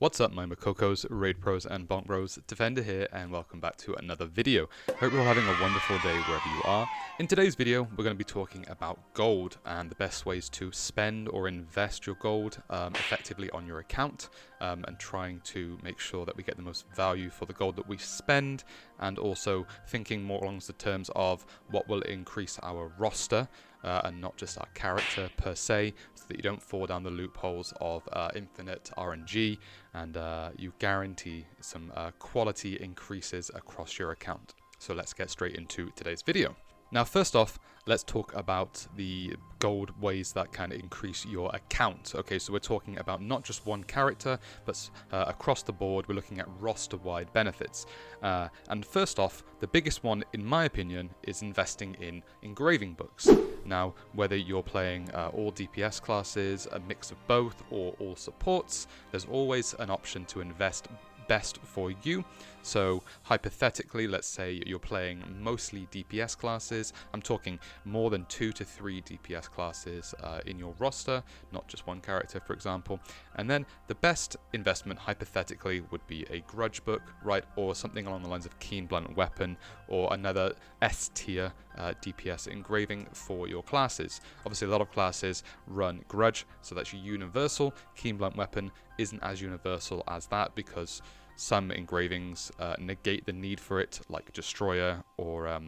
What's up, my Makokos, Raid Pros and Bonk Bros, Defender here, and welcome back to another video. Hope you're all having a wonderful day wherever you are. In today's video, we're going to be talking about gold and the best ways to spend or invest your gold effectively on your account, and trying to make sure that we get the most value for the gold that we spend, and also thinking more along the terms of what will increase our roster and not just our character per se, so that you don't fall down the loopholes of infinite RNG, and you guarantee some quality increases across your account. So let's get straight into today's video. Now, first off, let's talk about the gold ways that can increase your account. Okay, so we're talking about not just one character, but across the board, we're looking at roster-wide benefits. And first off, the biggest one, in my opinion, is investing in engraving books. Now, whether you're playing all DPS classes, a mix of both, or all supports, there's always an option to invest best for you. So hypothetically, let's say you're playing mostly DPS classes. I'm talking more than 2 to 3 DPS classes in your roster, not just one character, for example. And then the best investment hypothetically would be a grudge book, right? Or something along the lines of keen blunt weapon, or another S tier DPS engraving for your classes. Obviously, a lot of classes run grudge, so that's your universal. Keen blunt weapon isn't as universal as that, because some engravings negate the need for it, like Destroyer or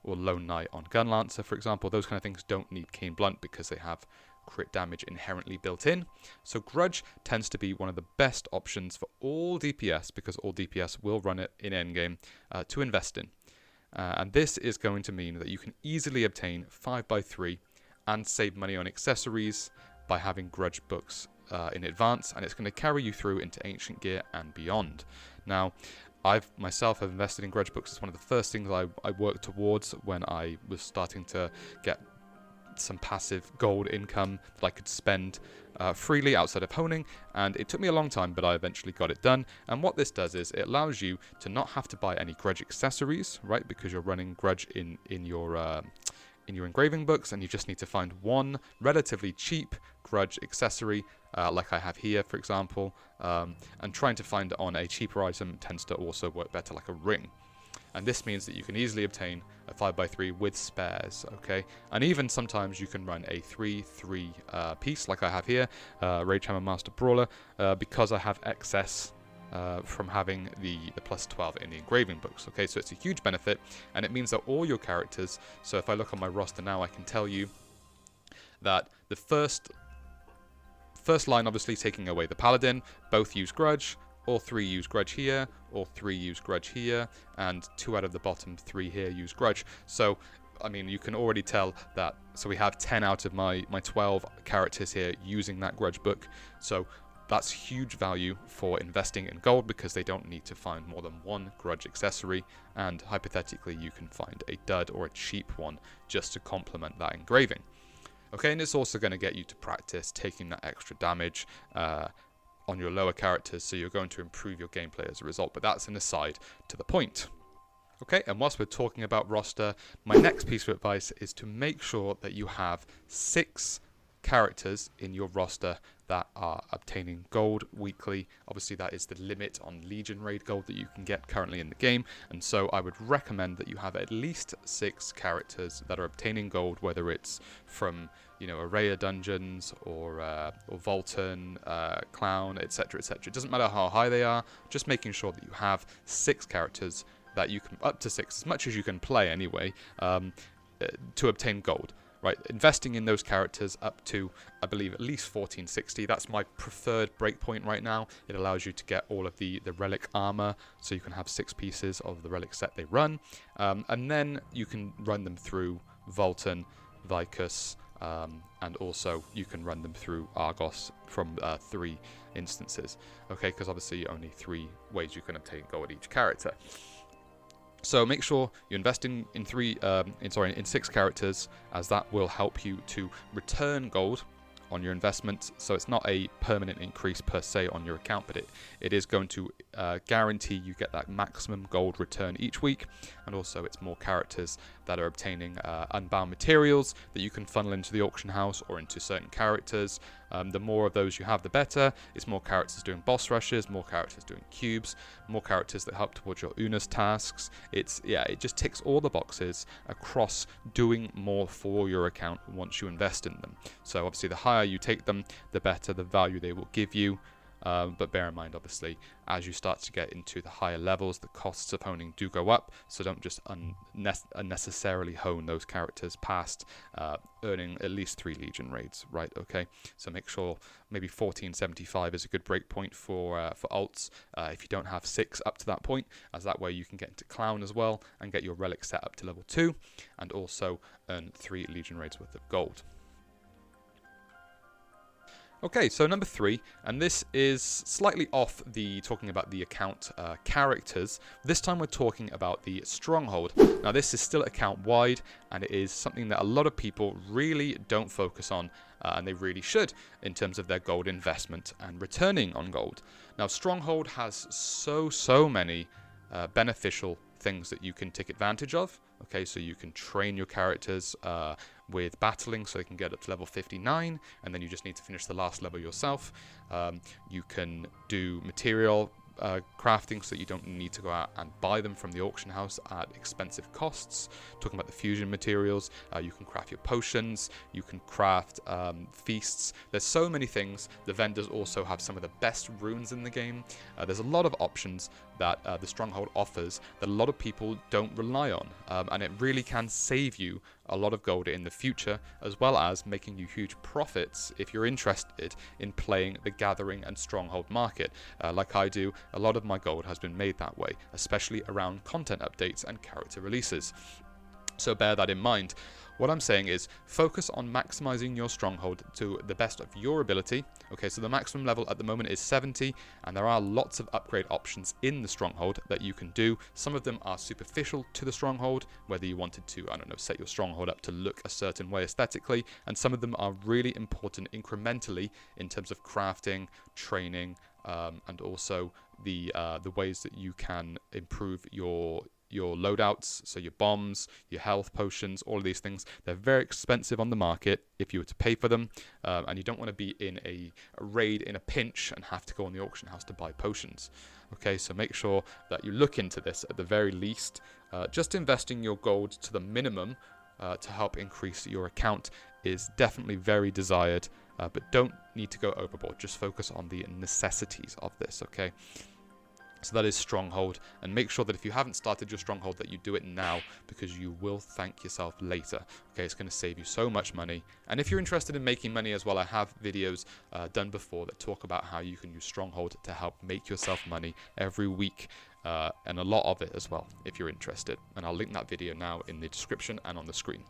Lone Knight on Gun Lancer, for example. Those kind of things don't need Keen Blunt because they have crit damage inherently built in. So Grudge tends to be one of the best options for all DPS, because all DPS will run it in endgame, to invest in. And this is going to mean that you can easily obtain 5x3 and save money on accessories by having Grudge books in advance, and it's going to carry you through into Ancient Gear and beyond. Now, I've myself have invested in Grudge books. It's one of the first things I worked towards when I was starting to get some passive gold income that I could spend freely outside of honing, and it took me a long time, but I eventually got it done. And what this does is it allows you to not have to buy any Grudge accessories, right? Because you're running Grudge in your engraving books, and you just need to find one relatively cheap Grudge accessory, like I have here, for example, and trying to find it on a cheaper item tends to also work better, like a ring. And this means that you can easily obtain a 5x3 with spares, okay? And even sometimes you can run a 3-3 piece, like I have here, Rage Hammer Master Brawler, because I have excess from having the plus 12 in the engraving books. Okay, so it's a huge benefit, and it means that all your characters, so if I look on my roster now, I can tell you that the first line, obviously taking away the Paladin, both use Grudge, all 3 use Grudge here, all 3 use Grudge here, and 2 out of the bottom 3 here use Grudge. So I mean, you can already tell that, so we have 10 out of my 12 characters here using that Grudge book. So that's huge value for investing in gold, because they don't need to find more than one Grudge accessory, and hypothetically you can find a dud or a cheap one just to complement that engraving. Okay, and it's also going to get you to practice taking that extra damage on your lower characters, so you're going to improve your gameplay as a result, but that's an aside to the point. Okay, and whilst we're talking about roster, my next piece of advice is to make sure that you have 6 characters in your roster that are obtaining gold weekly. Obviously, that is the limit on Legion raid gold that you can get currently in the game, and so I would recommend that you have at least 6 characters that are obtaining gold, whether it's from, you know, Araya dungeons or Volton, Clown, etc., etc. It doesn't matter how high they are, just making sure that you have 6 characters that you can, up to 6, as much as you can play anyway, to obtain gold. Right, investing in those characters up to, I believe, at least 1460. That's my preferred breakpoint right now. It allows you to get all of the relic armor, so you can have 6 pieces of the relic set they run, and then you can run them through Volton, Vicus, and also you can run them through Argos from 3 instances. Okay, because obviously only 3 ways you can obtain gold each character. So make sure you invest in 6 characters, as that will help you to return gold on your investment. So it's not a permanent increase per se on your account, but it is going to guarantee you get that maximum gold return each week. And also it's more characters that are obtaining unbound materials that you can funnel into the auction house or into certain characters, The more of those you have, the better. It's more characters doing boss rushes, more characters doing cubes, more characters that help towards your Una's tasks. It just ticks all the boxes across doing more for your account once you invest in them. So obviously the higher you take them, the better the value they will give you. But bear in mind, obviously, as you start to get into the higher levels, the costs of honing do go up. So don't just unnecessarily hone those characters past earning at least 3 Legion raids, right? Okay, so make sure maybe 1475 is a good breakpoint for alts if you don't have 6 up to that point, as that way you can get into Clown as well and get your relic set up to level 2 and also earn 3 Legion raids worth of gold. Okay, so number 3, and this is slightly off the talking about the account characters. This time we're talking about the Stronghold. Now this is still account wide, and it is something that a lot of people really don't focus on, and they really should in terms of their gold investment and returning on gold. Now Stronghold has so many beneficial things that you can take advantage of. Okay, so you can train your characters with battling so they can get up to level 59, and then you just need to finish the last level yourself. You can do material crafting so you don't need to go out and buy them from the auction house at expensive costs. Talking about the fusion materials, you can craft your potions, you can craft feasts. There's so many things. The vendors also have some of the best runes in the game. There's a lot of options that the Stronghold offers that a lot of people don't rely on, and it really can save you a lot of gold in the future, as well as making you huge profits if you're interested in playing the Gathering and Stronghold market. Like I do, a lot of my gold has been made that way, especially around content updates and character releases. So bear that in mind. What I'm saying is focus on maximizing your Stronghold to the best of your ability. Okay, so the maximum level at the moment is 70, and there are lots of upgrade options in the Stronghold that you can do. Some of them are superficial to the Stronghold, whether you wanted to, I don't know, set your Stronghold up to look a certain way aesthetically, and some of them are really important incrementally in terms of crafting, training, and also the ways that you can improve your loadouts, so your bombs, your health potions, all of these things. They're very expensive on the market if you were to pay for them, and you don't want to be in a raid in a pinch and have to go on the auction house to buy potions. Okay, so make sure that you look into this at the very least. Just investing your gold to the minimum to help increase your account is definitely very desired, but don't need to go overboard. Just focus on the necessities of this, okay? So that is Stronghold, and make sure that if you haven't started your Stronghold that you do it now, because you will thank yourself later. Okay, it's going to save you so much money. And if you're interested in making money as well, I have videos done before that talk about how you can use Stronghold to help make yourself money every week, and a lot of it as well if you're interested. And I'll link that video now in the description and on the screen.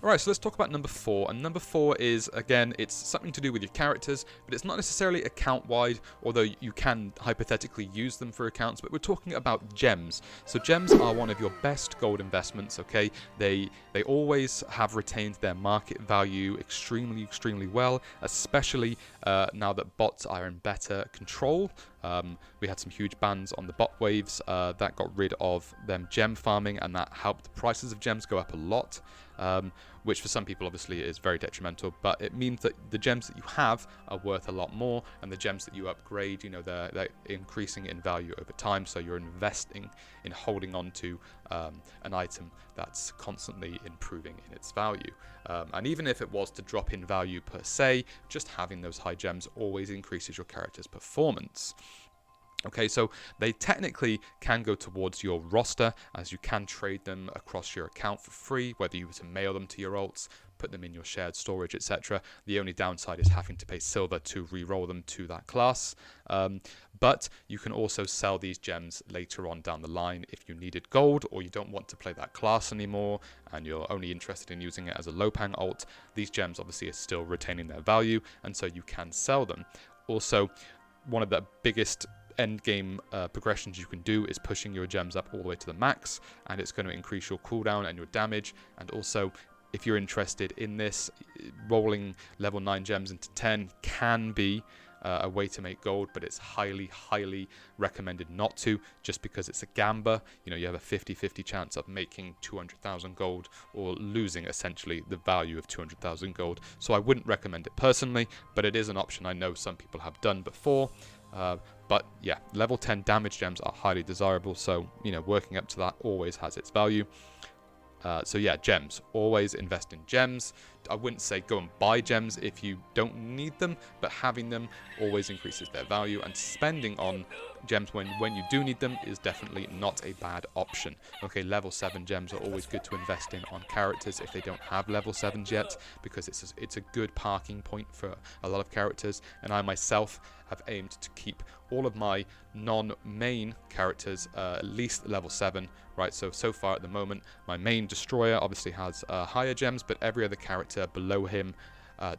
Alright, so let's talk about number 4, and number 4 is, again, it's something to do with your characters, but it's not necessarily account-wide, although you can hypothetically use them for accounts, but we're talking about gems. So gems are one of your best gold investments, okay? They always have retained their market value extremely well, especially now that bots are in better control. We had some huge bans on the bot waves that got rid of them gem farming, and that helped the prices of gems go up a lot, which for some people obviously is very detrimental, but it means that the gems that you have are worth a lot more, and the gems that you upgrade, you know, they're increasing in value over time, so you're investing in holding on to an item that's constantly improving in its value. And even if it was to drop in value per se, just having those high gems always increases your character's performance. Okay, so they technically can go towards your roster, as you can trade them across your account for free, whether you were to mail them to your alts, put them in your shared storage, etc. The only downside is having to pay silver to re-roll them to that class. But you can also sell these gems later on down the line if you needed gold, or you don't want to play that class anymore and you're only interested in using it as a low-pang alt. These gems obviously are still retaining their value, and so you can sell them. Also, one of the biggest end game progressions you can do is pushing your gems up all the way to the max, and it's going to increase your cooldown and your damage. And also, if you're interested in this, rolling level 9 gems into 10 can be a way to make gold, but it's highly recommended not to, just because it's a gamble. You know, you have a 50-50 chance of making 200,000 gold or losing essentially the value of 200,000 gold. So I wouldn't recommend it personally, but it is an option I know some people have done before. But yeah, level 10 damage gems are highly desirable, so you know, working up to that always has its value. So yeah, gems. Always invest in gems. I wouldn't say go and buy gems if you don't need them, but having them always increases their value, and spending on gems when you do need them is definitely not a bad option. Okay, level 7 gems are always good to invest in on characters if they don't have level 7s yet, because it's a good parking point for a lot of characters, and I myself have aimed to keep all of my non-main characters at least level 7, right? So far at the moment, my main destroyer obviously has higher gems, but every other character below him,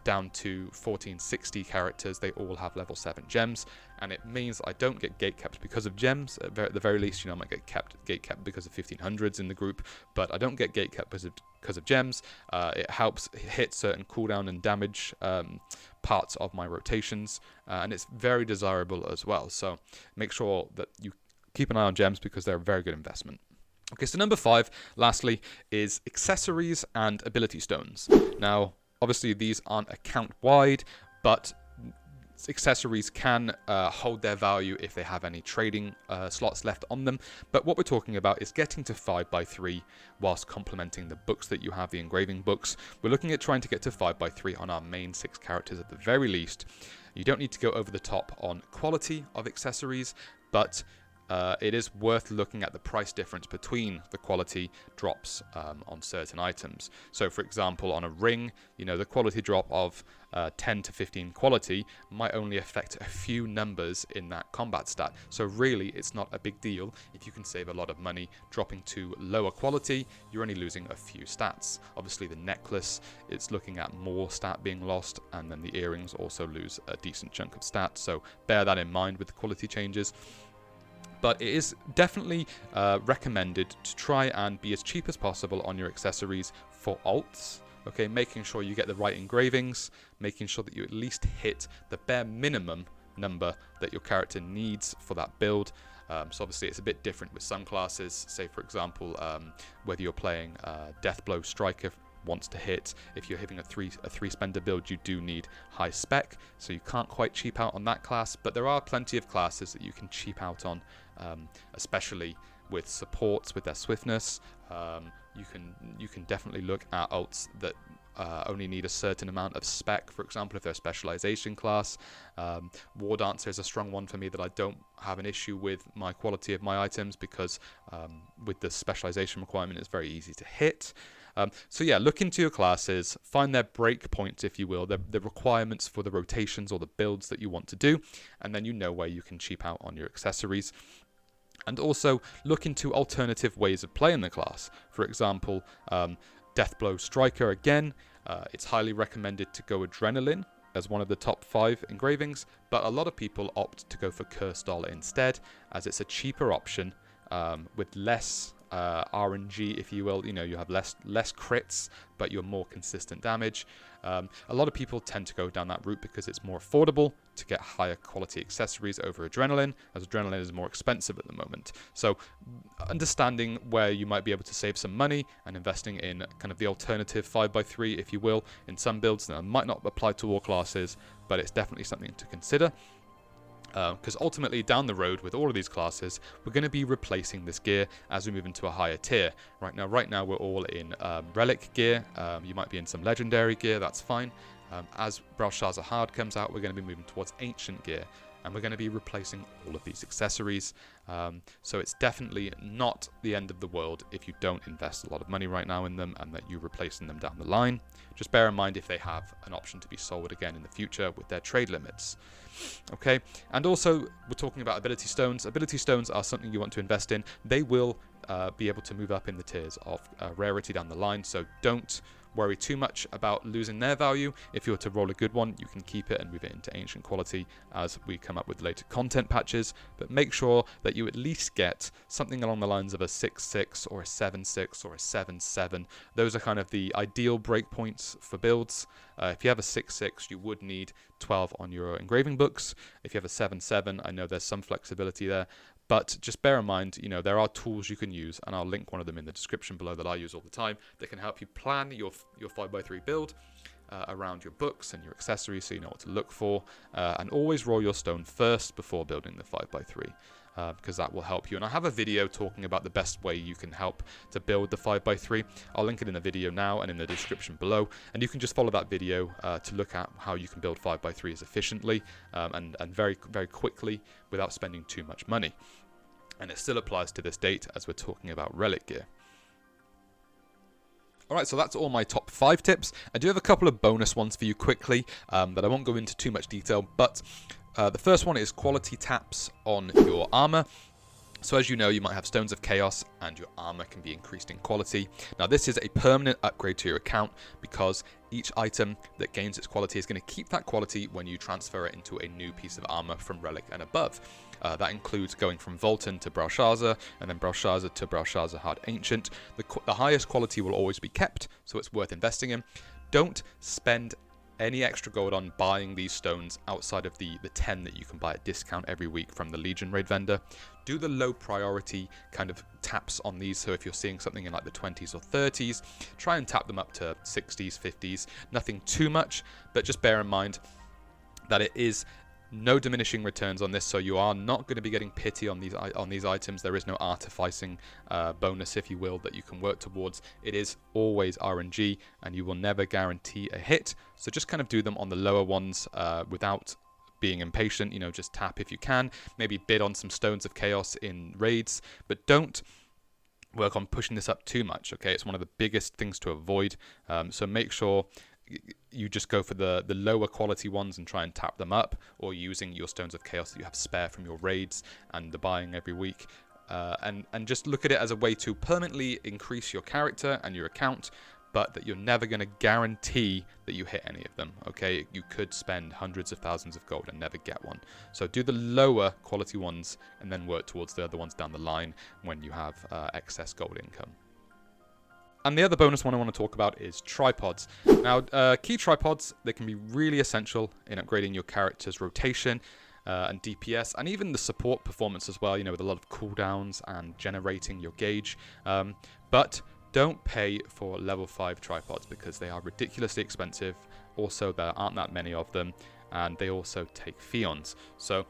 down to 1460 characters, they all have level 7 gems, and it means I don't get gatekept because of gems. At the very least, you know, I might get gatekept because of 1500s in the group, but I don't get gatekept because of gems. It helps hit certain cooldown and damage parts of my rotations, and it's very desirable as well. So make sure that you keep an eye on gems because they're a very good investment. Okay, so number 5, lastly, is accessories and ability stones. Now, obviously, these aren't account-wide, but accessories can hold their value if they have any trading slots left on them. But what we're talking about is getting to 5x3 whilst complementing the books that you have, the engraving books. We're looking at trying to get to 5x3 on our main 6 characters at the very least. You don't need to go over the top on quality of accessories, but it is worth looking at the price difference between the quality drops on certain items. So for example, on a ring, you know, the quality drop of 10 to 15 quality might only affect a few numbers in that combat stat. So really, it's not a big deal if you can save a lot of money dropping to lower quality. You're only losing a few stats. Obviously, the necklace, it's looking at more stat being lost, and then the earrings also lose a decent chunk of stats. So bear that in mind with the quality changes. But it is definitely recommended to try and be as cheap as possible on your accessories for alts. Okay, making sure you get the right engravings, making sure that you at least hit the bare minimum number that your character needs for that build. So obviously it's a bit different with some classes. Say for example, whether you're playing Deathblow Striker wants to hit. If you're hitting a three spender build, you do need high spec, so you can't quite cheap out on that class. But there are plenty of classes that you can cheap out on, especially with supports with their swiftness. You can definitely look at alts that only need a certain amount of spec. For example, if they're a specialization class, War Dancer is a strong one for me that I don't have an issue with my quality of my items, because with the specialization requirement, it's very easy to hit. So yeah, look into your classes, find their breakpoints, if you will, the requirements for the rotations or the builds that you want to do, and then you know where you can cheap out on your accessories. And also look into alternative ways of playing the class. For example, Deathblow Striker, again, it's highly recommended to go Adrenaline as one of the top 5 engravings, but a lot of people opt to go for Curse Dollar instead, as it's a cheaper option with less RNG, if you will. You know, you have less crits, but you're more consistent damage. A lot of people tend to go down that route because it's more affordable to get higher quality accessories over Adrenaline, as Adrenaline is more expensive at the moment. So understanding where you might be able to save some money and investing in kind of the alternative 5x3, if you will, in some builds that might not apply to all classes, but it's definitely something to consider. Because ultimately down the road with all of these classes, we're going to be replacing this gear as we move into a higher tier. Right now we're all in relic gear. You might be in some legendary gear, that's fine. As Belshazzar Hard comes out, we're going to be moving towards ancient gear, and we're going to be replacing all of these accessories. So it's definitely not the end of the world if you don't invest a lot of money right now in them, and that you're replacing them down the line. Just bear in mind if they have an option to be sold again in the future with their trade limits. Okay, and also we're talking about ability stones. Ability stones are something you want to invest in. They will be able to move up in the tiers of rarity down the line, so don't worry too much about losing their value. If you were to roll a good one, you can keep it and move it into ancient quality as we come up with later content patches, but make sure that you at least get something along the lines of a 6-6 or a 7-6 or a 7-7. Those are kind of the ideal breakpoints for builds. If you have a 6-6, you would need 12 on your engraving books. If you have a 7-7, I know there's some flexibility there. But just bear in mind, there are tools you can use, and I'll link one of them in the description below that I use all the time, that can help you plan your 5x3 build around your books and your accessories, so you know what to look for. And always roll your stone first before building the 5x3. Because that will help you. And I have a video talking about the best way you can help to build the 5x3. I'll link it in the video now and in the description below. And you can just follow that video to look at how you can build 5x3s efficiently and very, very quickly without spending too much money. And it still applies to this date as we're talking about relic gear. Alright, so that's all my top 5 tips. I do have a couple of bonus ones for you quickly that I won't go into too much detail, but the first one is quality taps on your armor. So as you know, you might have Stones of Chaos and your armor can be increased in quality. Now this is a permanent upgrade to your account because each item that gains its quality is going to keep that quality when you transfer it into a new piece of armor from Relic and above. That includes going from Volton to Belshazzar and then Belshazzar to Belshazzar Hard Ancient. The highest quality will always be kept, so it's worth investing in. Don't spend any extra gold on buying these stones outside of the 10 that you can buy at discount every week from the Legion raid vendor. Do the low priority kind of taps on these, so if you're seeing something in like the 20s or 30s, try and tap them up to 60s, 50s, nothing too much, but just bear in mind that it is no diminishing returns on this, so you are not going to be getting pity on these items. There is no artificing bonus, if you will, that you can work towards. It is always RNG, and you will never guarantee a hit. So just kind of do them on the lower ones without being impatient. Just tap if you can. Maybe bid on some Stones of Chaos in raids, but don't work on pushing this up too much. Okay, it's one of the biggest things to avoid. So make sure you just go for the lower quality ones and try and tap them up, or using your Stones of Chaos that you have spare from your raids and the buying every week, and just look at it as a way to permanently increase your character and your account, but that you're never going to guarantee that you hit any of them. Okay, you could spend hundreds of thousands of gold and never get one. So do the lower quality ones and then work towards the other ones down the line when you have excess gold income. And the other bonus one I want to talk about is tripods. Now, key tripods, they can be really essential in upgrading your character's rotation and DPS, and even the support performance as well, with a lot of cooldowns and generating your gauge. But don't pay for level 5 tripods because they are ridiculously expensive. Also, there aren't that many of them, and they also take Fions. So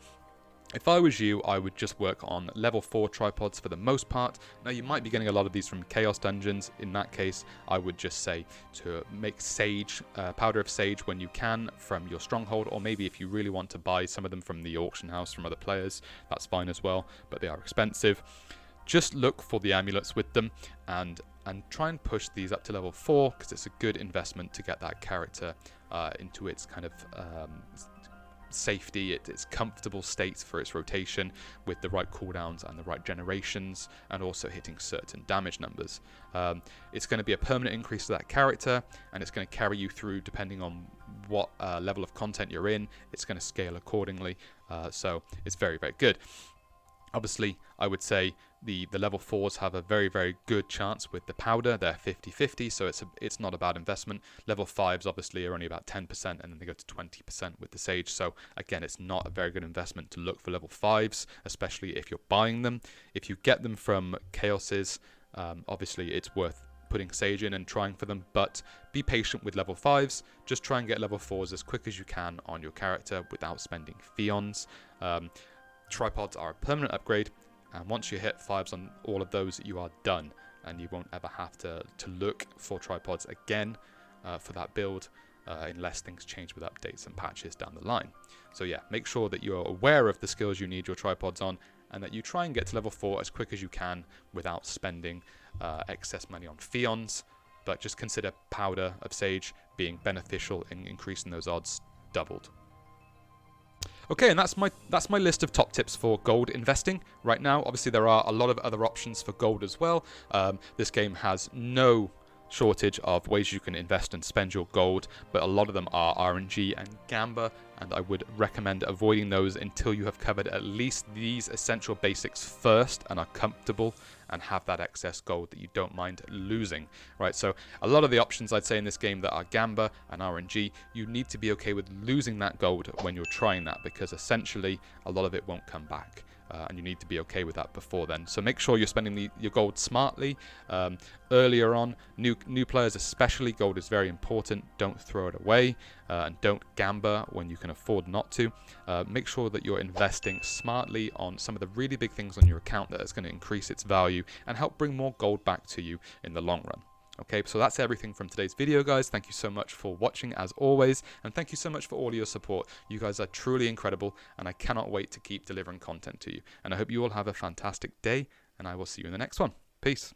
if I was you, I would just work on level 4 tripods for the most part. Now, you might be getting a lot of these from Chaos Dungeons. In that case, I would just say to make Sage, Powder of Sage when you can from your Stronghold, or maybe if you really want to buy some of them from the auction house from other players, that's fine as well, but they are expensive. Just look for the amulets with them and try and push these up to level 4 because it's a good investment to get that character into its kind of safety, its comfortable state for its rotation with the right cooldowns and the right generations, and also hitting certain damage numbers. It's going to be a permanent increase to that character, and it's going to carry you through depending on what level of content you're in. It's going to scale accordingly, so it's very, very good. Obviously, I would say the level 4s have a very, very good chance with the powder. They're 50-50, so it's not a bad investment. Level 5s obviously are only about 10%, and then they go to 20% with the Sage. So again, it's not a very good investment to look for level 5s, especially if you're buying them. If you get them from Chaoses, obviously it's worth putting Sage in and trying for them, but be patient with level 5s. Just try and get level 4s as quick as you can on your character without spending Fions. Tripods are a permanent upgrade, and once you hit 5s on all of those, you are done, and you won't ever have to look for tripods again for that build unless things change with updates and patches down the line. So yeah, make sure that you're aware of the skills you need your tripods on, and that you try and get to level 4 as quick as you can without spending excess money on Fions, but just consider Powder of Sage being beneficial in increasing those odds doubled. Okay, and that's my list of top tips for gold investing right now. Obviously, there are a lot of other options for gold as well. This game has no shortage of ways you can invest and spend your gold, but a lot of them are RNG and Gamba, and I would recommend avoiding those until you have covered at least these essential basics first and are comfortable and have that excess gold that you don't mind losing, right? So a lot of the options I'd say in this game that are Gamba and RNG, you need to be okay with losing that gold when you're trying that, because essentially a lot of it won't come back. And you need to be okay with that before then. So make sure you're spending your gold smartly. Earlier on, new players especially, gold is very important. Don't throw it away, and don't gamba when you can afford not to. Make sure that you're investing smartly on some of the really big things on your account that is going to increase its value and help bring more gold back to you in the long run. Okay, so that's everything from today's video, guys. Thank you so much for watching, as always, and thank you so much for all of your support. You guys are truly incredible, and I cannot wait to keep delivering content to you. And I hope you all have a fantastic day, and I will see you in the next one. Peace.